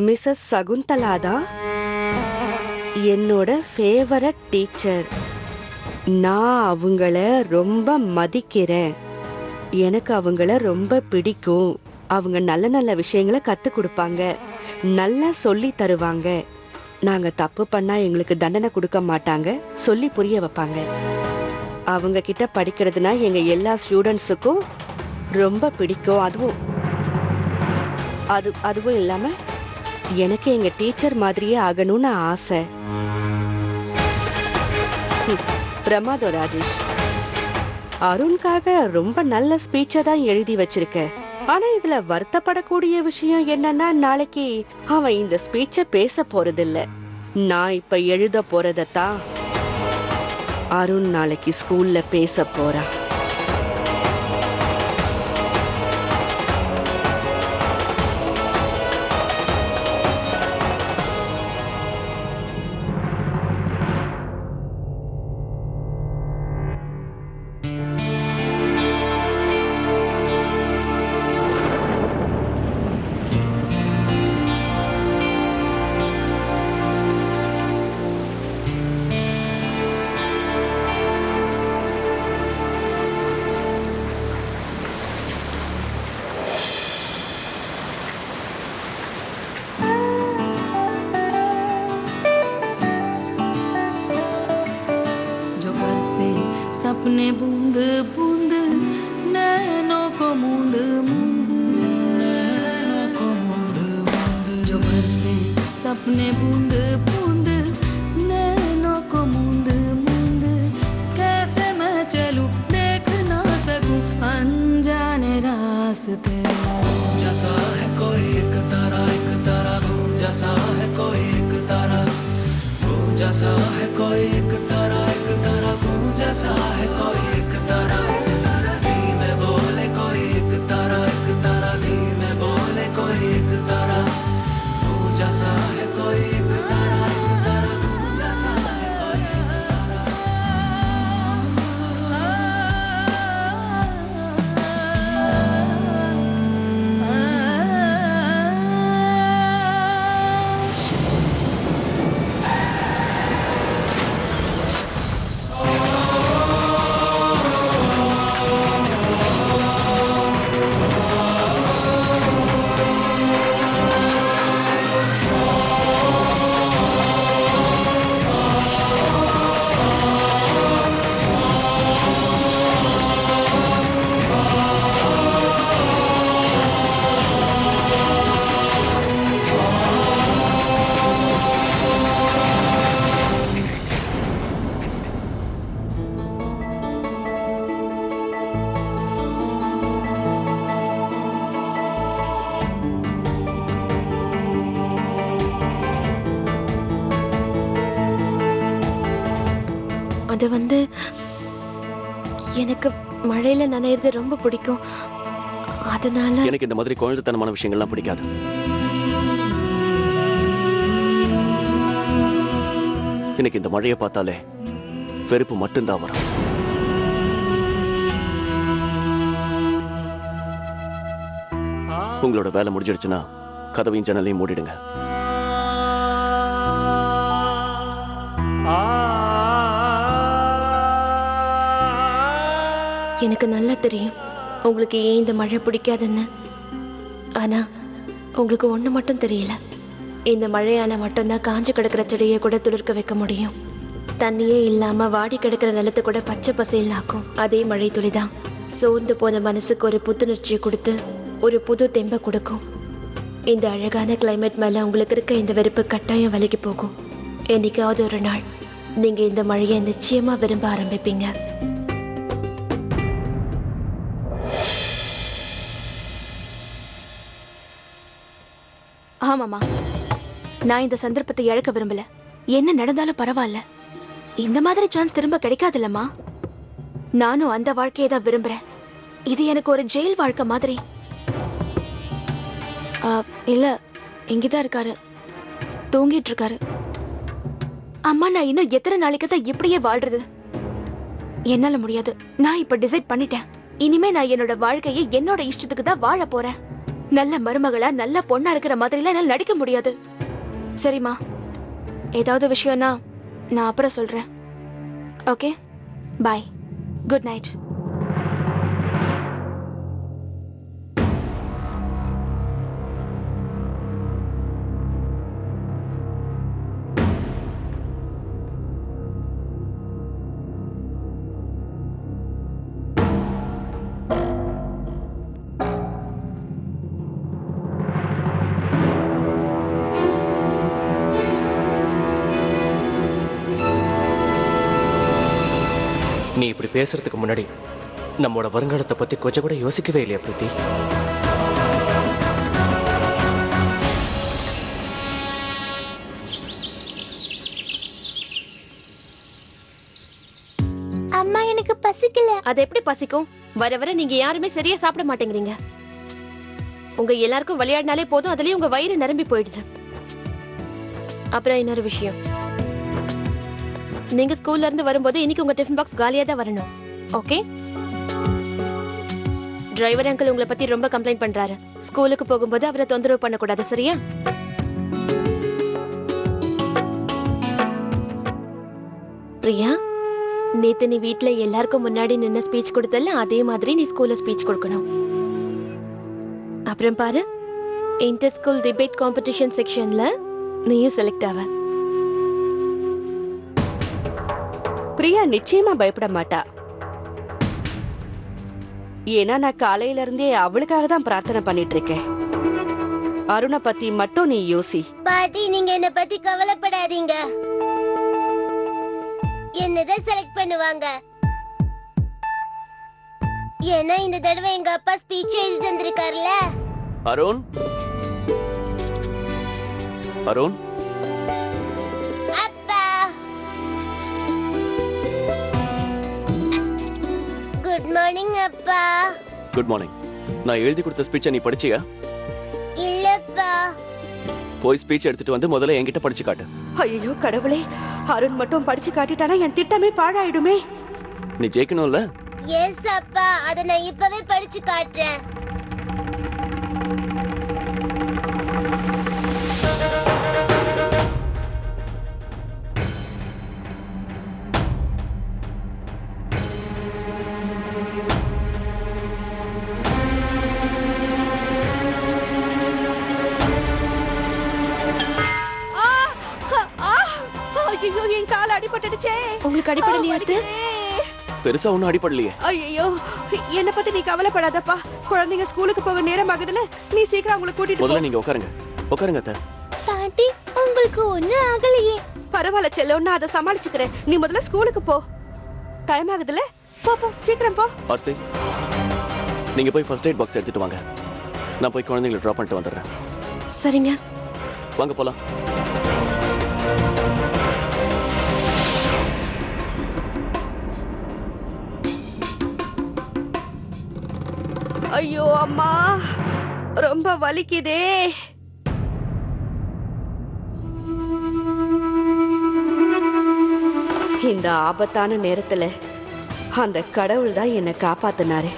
Mrs Shakuntala தான் என்னோட favourite teacher. நான் அவங்கள ரொம்ப மதிக்கிறேன். எனக்கு அவங்கள ரொம்ப பிடிக்கும். அவங்க நல்ல நல்ல விஷயங்களை கற்றுக் கொடுப்பாங்க, நல்லா சொல்லி தருவாங்க. நாங்க தப்பு பண்ணா எங்களுக்கு தண்டனை கொடுக்க மாட்டாங்க, சொல்லி புரிய வைப்பாங்க. அவங்க கிட்ட படிக்கிறதுனா எங்க எல்லா ஸ்டூடெண்ட்ஸுக்கும் ரொம்ப பிடிக்கும். அதுவும் இல்லாம எனக்கு எங்க டீச்சர் மாதிரியே ஆகணும்னு ஆசை. பிரமாதம் ராஜேஷ். அருண்காக ரொம்ப நல்ல ஸ்பீச்சை தான் எழுதி வச்சிருக்க. ஆனா இதுல வருத்தப்படக்கூடிய விஷயம் என்னன்னா, நாளைக்கு அவன் இந்த ஸ்பீச்சை பேச போறதில்ல. நான் இப்ப எழுத போறதத்தான் அருண் நாளைக்கு ஸ்கூல்ல பேச போறா. सपने बूंद बूंद नैनों को मूंद मूंद नैनों को मूंद मूंद जो बरसे सपने बूंद बूंद नैनों को मूंद मूंद कैसे मैं चलूं देख ना सकूं अनजाने रास्ते जैसा है कोई एक तारा घूम जैसा है कोई एक तारा घूम जैसा है कोई एक तारा घूम जैसा है कोई एक तारा धीमे बोले कोई एक तारा धीमे बोले कोई एक तारा घूम जैसा है कोई एक तारा घूम जैसा है कोई அது எனக்கு மழையில நனையிறது ரொம்ப பிடிக்கும். அதனால எனக்கு இந்த மாதிரி குழந்தைத்தனமான விஷயங்கள்லாம் பிடிக்காது. எனக்கு இந்த மழையை பார்த்தாலே வெறுப்பு மட்டும்தான் வரும். உங்களோட வேலை முடிஞ்சிடுச்சுன்னா கதவையும் ஜன்னலையும் மூடிடுங்க. எனக்கு நல்லா தெரியும் உங்களுக்கு ஏன் இந்த மழை பிடிக்காதுன்னு. ஆனா உங்களுக்கு ஒண்ணு மட்டும் தெரியல. இந்த மழையால மட்டும்தான் காஞ்சு கிடக்கிற செடியை கூட துளிர்க்க வைக்க முடியும். தண்ணியே இல்லாம வாடி கிடக்கிற நிலத்தை கூட பச்சை பசேல் ஆக்கும். அதே மழை துளிதான் சோர்ந்து போன மனசுக்கு ஒரு புத்துணர்ச்சியை கொடுத்து ஒரு புது தெம்பை கொடுக்கும். இந்த அழகான கிளைமேட் மேல உங்களுக்கு இருக்க இந்த வெறுப்பு கட்டாயம் விலகி போகும். என்னைக்காவது ஒரு நாள் நீங்க இந்த மழையை நிச்சயமா விரும்ப ஆரம்பிப்பீங்க. ஆமாமா, நான் இந்த சந்தர்ப்பத்தை இழக்க விரும்பல. என்ன நடந்தாலும் பரவாயில்ல, இந்த மாதிரி சான்ஸ் திரும்ப கிடைக்காதுல்லம்மா. நானும் அந்த வாழ்க்கையை தான் விரும்புறேன். இது எனக்கு ஒரு ஜெயில் வாழ்க்கை மாதிரி. இல்ல, இங்கதான் இருக்காரு, தூங்கிட்டு இருக்காரு. அம்மா, நான் இன்னும் எத்தனை நாளைக்கு தான் இப்படியே வாழ்றது? என்னால முடியாது. நான் இப்ப டிசைட் பண்ணிட்டேன். இனிமே நான் என்னோட வாழ்க்கையை என்னோட இஷ்டத்துக்கு தான் வாழ போறேன். நல்ல மருமகளா நல்ல பொண்ணா இருக்கிற மாதிரிலாம் என்னால நடிக்க முடியாது. சரிம்மா, ஏதாவது விஷயம்னா நான் அப்புறம் சொல்றேன். ஓகே, பாய், குட் நைட். நீ இப்படி பேசுறதுக்கு முன்னாடி நம்மோட வருங்காலத்தை பத்தி கொஞ்சம் கூட யோசிக்கவே இல்லையா பிரீத்தி? அம்மா, எனக்கு பசிக்கல. அது எப்படி பசிக்கும்? வர வர நீங்க யாருமே சரியா சாப்பிட மாட்டேங்கிறீங்க. உங்க எல்லாருக்கும் விளையாடினாலே போதும், அதுலயும் உங்க வயிறு நிரம்பி போயிடுது. அப்புறம் இன்னொரு விஷயம், நீங்க ஸ்கூல்ல இருந்து வரும்போது இன்னைக்கு உங்க டிஃபன் பாக்ஸ் காலியா தான் வரணும். ஓகே? டிரைவர் அங்கிள் உங்களை பத்தி ரொம்ப கம்ப்ளைண்ட் பண்றாரு. ஸ்கூலுக்கு போகும்போது அவரை தொந்தரவு பண்ணக்கூடாது, சரியா? பிரியா, நேத்து நீ வீட்ல எல்லாருக்கும் முன்னாடி நின்னு ஸ்பீச் கொடுத்தல, அதே மாதிரி நீ ஸ்கூல்ல ஸ்பீச் கொடுக்கணும். அப்புறம் பாரு, இன்டர் ஸ்கூல் டிபேட் காம்படிஷன் செக்ஷன்ல நீயும் செலக்ட் ஆவ. பிரியா நிச்சயமா பயப்பட மாட்டா. ஏன்னா நான் காலையில இருந்தே அவளுக்காக தான் பிரார்த்தனை பண்ணிட்டு இருக்கேன். அருணை பத்தி மட்டும் நீ யோசி. பாட்டி, நீங்க என்ன பத்தி கவலைப்படாதீங்க. என்னதான் செலக்ட் பண்ணுவாங்க. ஏன்னா இந்த தடவை எங்க அப்பா ஸ்பீச் எழுதி தந்திருக்காருல. அருண், அருண், அப்பா, குட் மார்னிங் அப்பா. Good morning. நான் எழுதி கொடுத்த ஸ்பீச்சை நீ படிச்சியா? இல்லப்பா. போய் ஸ்பீச் எடுத்துட்டு வந்து முதல்ல என்கிட்ட படிச்சு காட்டு. ஐயோ கடவுளே, அருண் மட்டும் படிச்சு காட்டிட்டானா என் திட்டமே பாழாயிடுமே. நீ ஜெயிக்கணும்ல? எஸ் அப்பா, அத நான் இப்பவே படிச்சு காட்டுறேன். ஐயோ, என் கால் அடிபட்டுடுச்சே. உங்களுக்கு அடிப்படலையா? பெருசா ஒன்னும் அடிபடலையே. ஐயோ, என்ன பத்தி நீ கவலைப்படாதப்பா. குழந்தைங்க ஸ்கூலுக்கு போக நேரம் ஆகுதுல, நீ சீக்கிரம் அவங்கள கூட்டிட்டு முதல்ல நீங்க உட்காருங்க. உட்காருங்க அத்தை. பாட்டி, உங்களுக்கு ஒண்ணும் ஆகலையே. பரவாயில்ல செல்லம், நான் அதை சமாளிச்சுக்கிறேன். நீ முதல்ல ஸ்கூலுக்கு போ. டைம் ஆகுதுல, போ போ, சீக்கிரம் போ. ஆர்த்தி, நீங்க போய் ஃபர்ஸ்ட் எய்ட் பாக்ஸ் எடுத்துட்டு வாங்க. நான் போய் குழந்தைங்களை ட்ராப் பண்ணிட்டு வந்துடுறேன். சரிங்க. வாங்க போலாம். ஐயோ அம்மா, ரொம்ப வலிக்குதே. இந்த ஆபத்தான நேரத்துல அந்த கடவுள் தான் என்னை காப்பாத்தினாரு.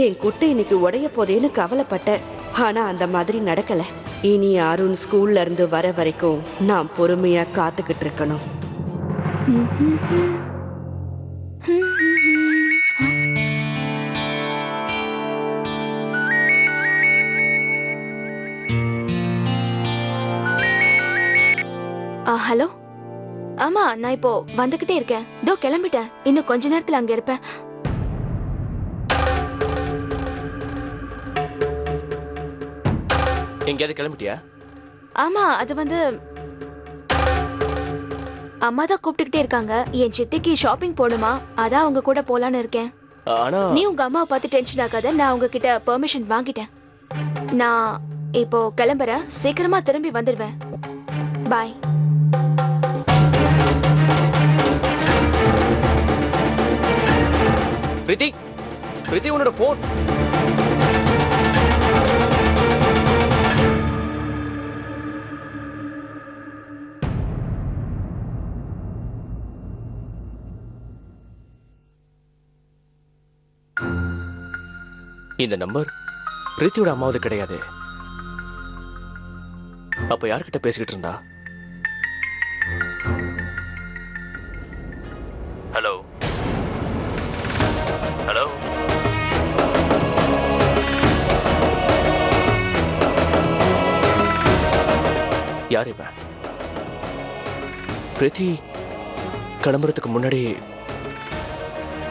என் குட்டை இன்னைக்கு உடைய போதேன்னு கவலைப்பட்டேன். ஆனா அந்த மாதிரி நடக்கல. இனி அருண் ஸ்கூல்ல இருந்து வர வரைக்கும் நான் பொறுமையா காத்துக்கிட்டு இருக்கணும். ஹலோ. ஆமா, நான் இப்போ வந்துகிட்டே இருக்கேன். இதோ கிளம்பிட்டேன். இன்னும் கொஞ்ச நேரத்துல அங்க இருப்பேன். எங்கேயாவது கிளம்பிட்டியா? ஆமா, அது வந்து அம்மா தான் கூப்பிட்டுக்கிட்டே இருக்காங்க. என் சித்திக்கு ஷாப்பிங் போகணுமா, அதான் அவங்க கூட போலான்னு இருக்கேன். ஆனா நீ உங்க அம்மாவை பார்த்து டென்ஷன் ஆகாத. நான் உங்ககிட்ட பெர்மிஷன் வாங்கிட்டேன். நான் இப்போ கிளம்புறேன். சீக்கிரமா திரும்பி வந்துடுவேன். பாய். பிரீத்தி, பிரீத்தி, உன்னோட போன். இந்த நம்பர் பிரீத்தியோட அம்மாவது கிடையாது. அப்ப யார்கிட்ட பேசிக்கிட்டு இருந்தா? ஹலோ ஹலோ யார் இப்ப? பிரீத்தி கிளம்புறதுக்கு முன்னாடி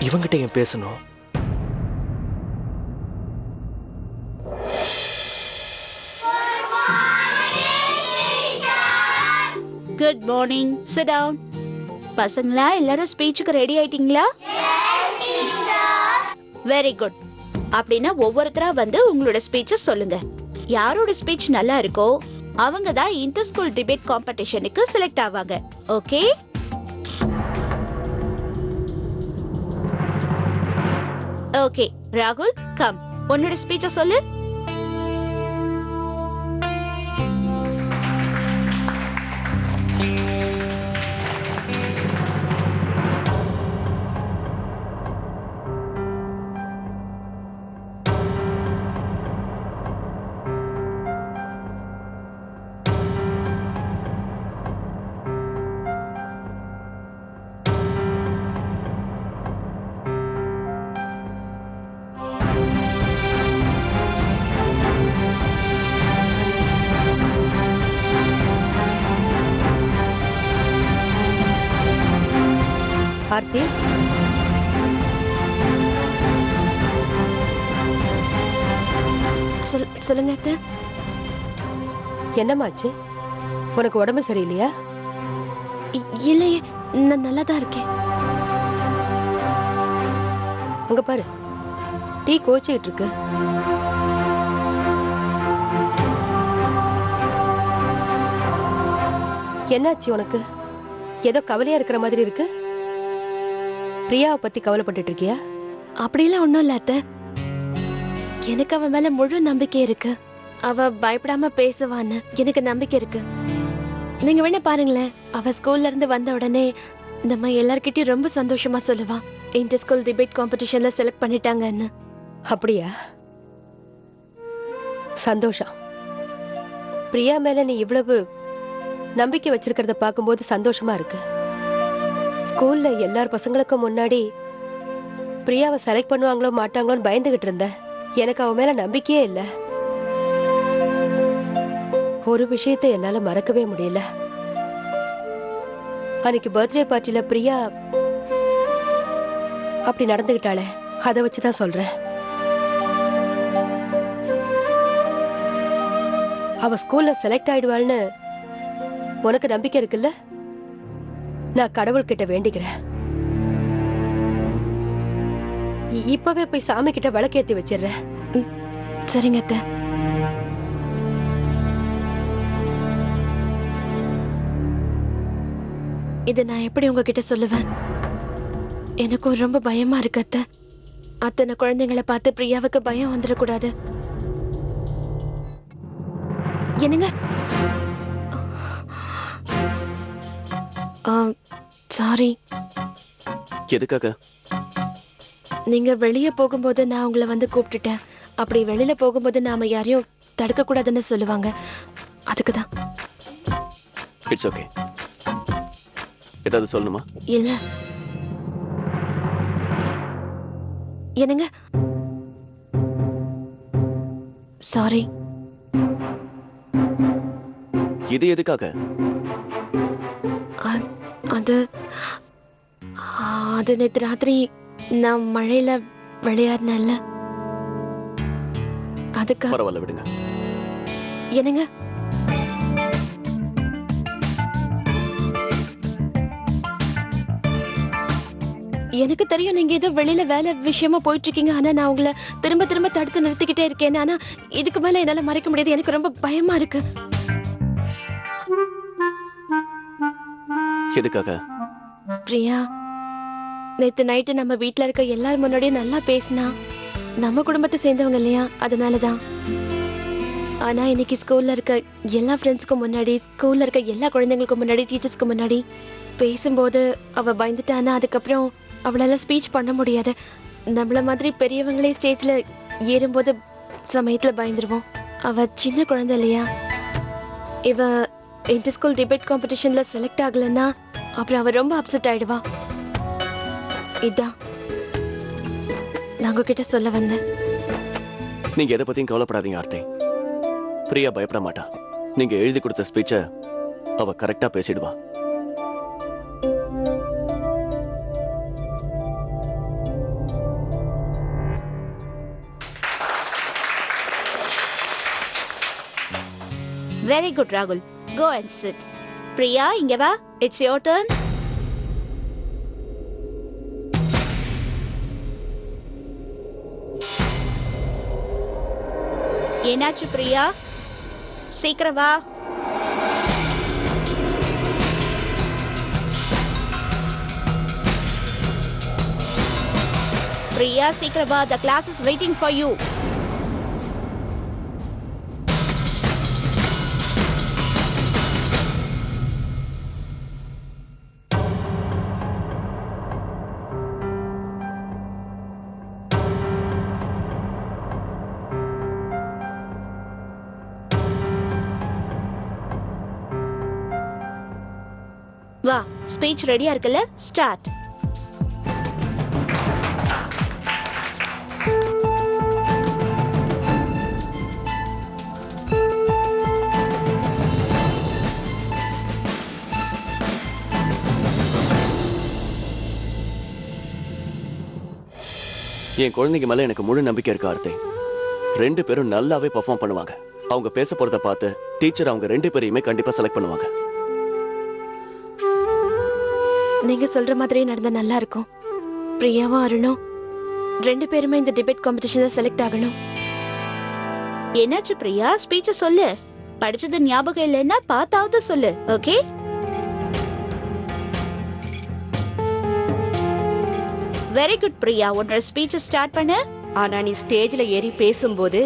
இவங்கிட்ட ஏன் பேசணும்? Good morning. Sit down. பசங்களா எல்லாரும் ஸ்பீச்சுக்கு ரெடி ஆயிட்டீங்களா? Very good. அப்படின்னா ஒவ்வொருத்தரா வந்து உங்களோட ஸ்பீச்சை சொல்லுங்க. யாரோட ஸ்பீச் நல்லா இருக்கோ அவங்க தான் இன்டர் ஸ்கூல் டிபேட் காம்படிஷனுக்கு செலக்ட் ஆவாங்க. ஓகே? ஓகே ராகுல், கம், உன்னோட ஸ்பீச்சை சொல்லு. ஆர்த்தி, சொல்லுங்க அத்தை. என்னமாச்சு? உனக்கு உடம்பு சரியில்லையா? இல்லையே, நான் நல்லா தான் இருக்கேன். அங்க பாரு, டீ கோச்சிக்கிட்டு இருக்கு. என்னாச்சு உனக்கு? ஏதோ கவலையா இருக்கிற மாதிரி இருக்கு. பிரியாவை பத்தி கவலைப்பட்டுட்டு இருக்கியா? அப்படிலாம் ஒண்ணும் இல்ல அத்தை. எனக்கு அவ மேல முழு நம்பிக்கை இருக்கு. அவ பயப்படாம பேசுவான்னு எனக்கு நம்பிக்கை இருக்கு. நீங்க வேணா பாருங்களேன், அவ ஸ்கூல்ல இருந்து வந்த உடனே நம்ம எல்லார்கிட்டயும் ரொம்ப சந்தோஷமா சொல்லுவா, இன்டர் ஸ்கூல் டிபேட் காம்படிஷன்ல செலக்ட் பண்ணிட்டாங்கன்னு. அப்படியா? சந்தோஷம். பிரியா மேல நீ இவ்வளவு நம்பிக்கை வச்சிருக்கிறத பார்க்கும்போது சந்தோஷமா இருக்கு. ஸ்கூல்ல எல்லார் பசங்களுக்கும் முன்னாடி பிரியாவை செலக்ட் பண்ணுவாங்களோ மாட்டாங்களோன்னு பயந்துகிட்டு இருந்தேன். எனக்கு அவ மேல நம்பிக்கையே இல்லை. ஒரு விஷயத்தை என்னால மறக்கவே முடியல. அன்னைக்கு பர்த்டே பார்ட்டில பிரியா அப்படி நடந்துகிட்டாளே, அதை வச்சுதான் சொல்றேன். அவ ஸ்கூல்ல செலக்ட் ஆயிடுவாள்னு உனக்கு நம்பிக்கை இருக்குல்ல? நான் கடவுள்கிட்ட வேண்டிக்கிறேன். இப்பவே போய் சாமி கிட்ட விளக்கேத்தி வச்சிடுறேன். சரிங்க அத்தை. இதை நான் எப்படி உங்ககிட்ட சொல்லுவேன்? எனக்கும் ரொம்ப பயமா இருக்கு அத்தை. அத்தனை குழந்தைங்களை பார்த்து பிரியாவுக்கு பயம் வந்துடக்கூடாது. என்னங்க? சாரி. எதுக்காக? நீங்க வெளியே போகும்போது நான் உங்களை வந்து கூப்பிட்டுட்டேன். அப்படி வெளியில போகும்போது நாம யாரையும் தடுக்க கூடாதுன்னு சொல்லுவாங்க, அதுக்குதான். It's okay. ஏதாவது சொல்லணுமா? இல்ல. என்னங்க? சாரி. இது எதுக்காக? அது அது நேற்று ராத்திரி நான் மழையில விளையாடினேன்ல, அதுக்கு. பரவாயில்ல, விடுங்க. என்னங்க? எனக்கு தெரியும் நீங்க ஏதோ வெளியில வேலை விஷயமா போயிட்டு இருக்கீங்க. ஆனா நான் உங்களை திரும்ப திரும்ப தடுத்து நிறுத்திக்கிட்டே இருக்கேன். ஆனா இதுக்கு மேல என்னால மறைக்க முடியாது. எனக்கு ரொம்ப பயமா இருக்கு. எதுக்காக? பிரியா நேத்து நைட்டு நம்ம வீட்ல இருக்க எல்லாரும் முன்னாடியும் நல்லா பேசினா. நம்ம குடும்பத்தை சேர்ந்தவங்க இல்லையா, அதனாலதான். ஆனா இன்னைக்கு ஸ்கூல்ல இருக்க எல்லா ஃப்ரெண்ட்ஸுக்கும் முன்னாடி, ஸ்கூல்ல இருக்க எல்லா குழந்தைங்களுக்கும் முன்னாடி, டீச்சர்ஸ்க்கு முன்னாடி பேசும்போது அவ பயந்துட்டானா. அதுக்கப்புறம் அவளால ஸ்பீச் பண்ண முடியாது. நம்மள மாதிரி பெரியவங்களே ஸ்டேஜ்ல ஏறும்போது சமயத்துல பயந்துருவோம். அவ சின்ன குழந்தை இல்லையா? இவ இன்டர் ஸ்கூல் டிபேட் காம்படிஷன்ல செலக்ட் ஆகலன்னா அப்புறம் அவ ரொம்ப அப்செட் ஆயிடுவா. இதான் நான் உங்ககிட்ட சொல்ல வந்தேன். நீங்க எதை பத்தியும் கவலைப்படாதீங்க ஆர்த்தி. பிரியா பயப்பட மாட்டா. நீங்க எழுதி கொடுத்த ஸ்பீச்சை அவ கரெக்டா பேசிடுவா. வெரி குட் ராகுல். Go and chit. பிரியா இங்க வா. It's your turn. என்னாச்சு பிரியா? சீக்கிரம் வா. பிரியா சீக்கிரம் வா. The class is waiting for you. வா. ஸ்பீச் ரெடியா இருக்குல்ல? ஸ்டார்ட். என் குழந்தைங்க மேல எனக்கு முழு நம்பிக்கை இருக்கு ஆர்த்தி. 2 பேரும் நல்லாவே பெர்ஃபார்ம் பண்ணுவாங்க. அவங்க பேச போறத பார்த்து டீச்சர் அவங்க 2 பேரையுமே கண்டிப்பா செலக்ட் பண்ணுவாங்க. நீங்க சொல்ற மாதிரியே நடந்தா நல்லா இருக்கும். பிரியாவும் அருணும் 2 பேருமே இந்த டிபேட் காம்படிஷன்ல செலக்ட் ஆகணும். என்னாச்சு பிரியா? ஸ்பீச்ச சொல்லு. படிச்சது ஞாபகம் இல்லைன்னா பார்த்தாவது சொல்லு. ஓகே? Very good Priya. உன்னோட ஸ்பீச்ச ஸ்டார்ட் பண்ணு. ஆனா நீ ஸ்டேஜ்ல ஏறி பேசும்போது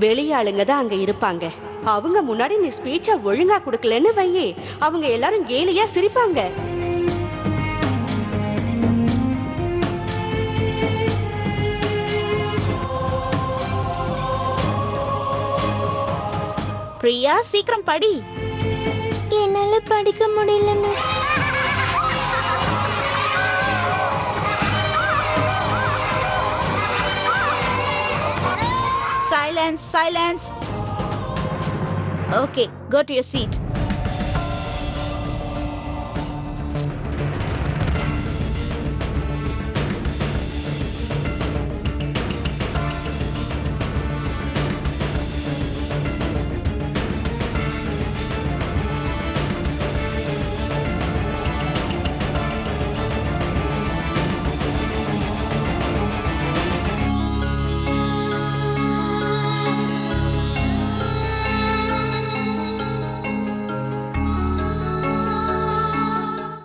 வெளிய ஆளுங்க தான் அங்க இருப்பாங்க. அவங்க முன்னாடி நீ ஸ்பீச்ச ஒழுங்கா கொடுக்கலன்னு வையே, அவங்க எல்லாரும் கேலியா சிரிப்பாங்க. பிரியா சீக்கிரம் படி. என்னால படிக்க முடியல miss. Silence, silence. Okay, go to your seat.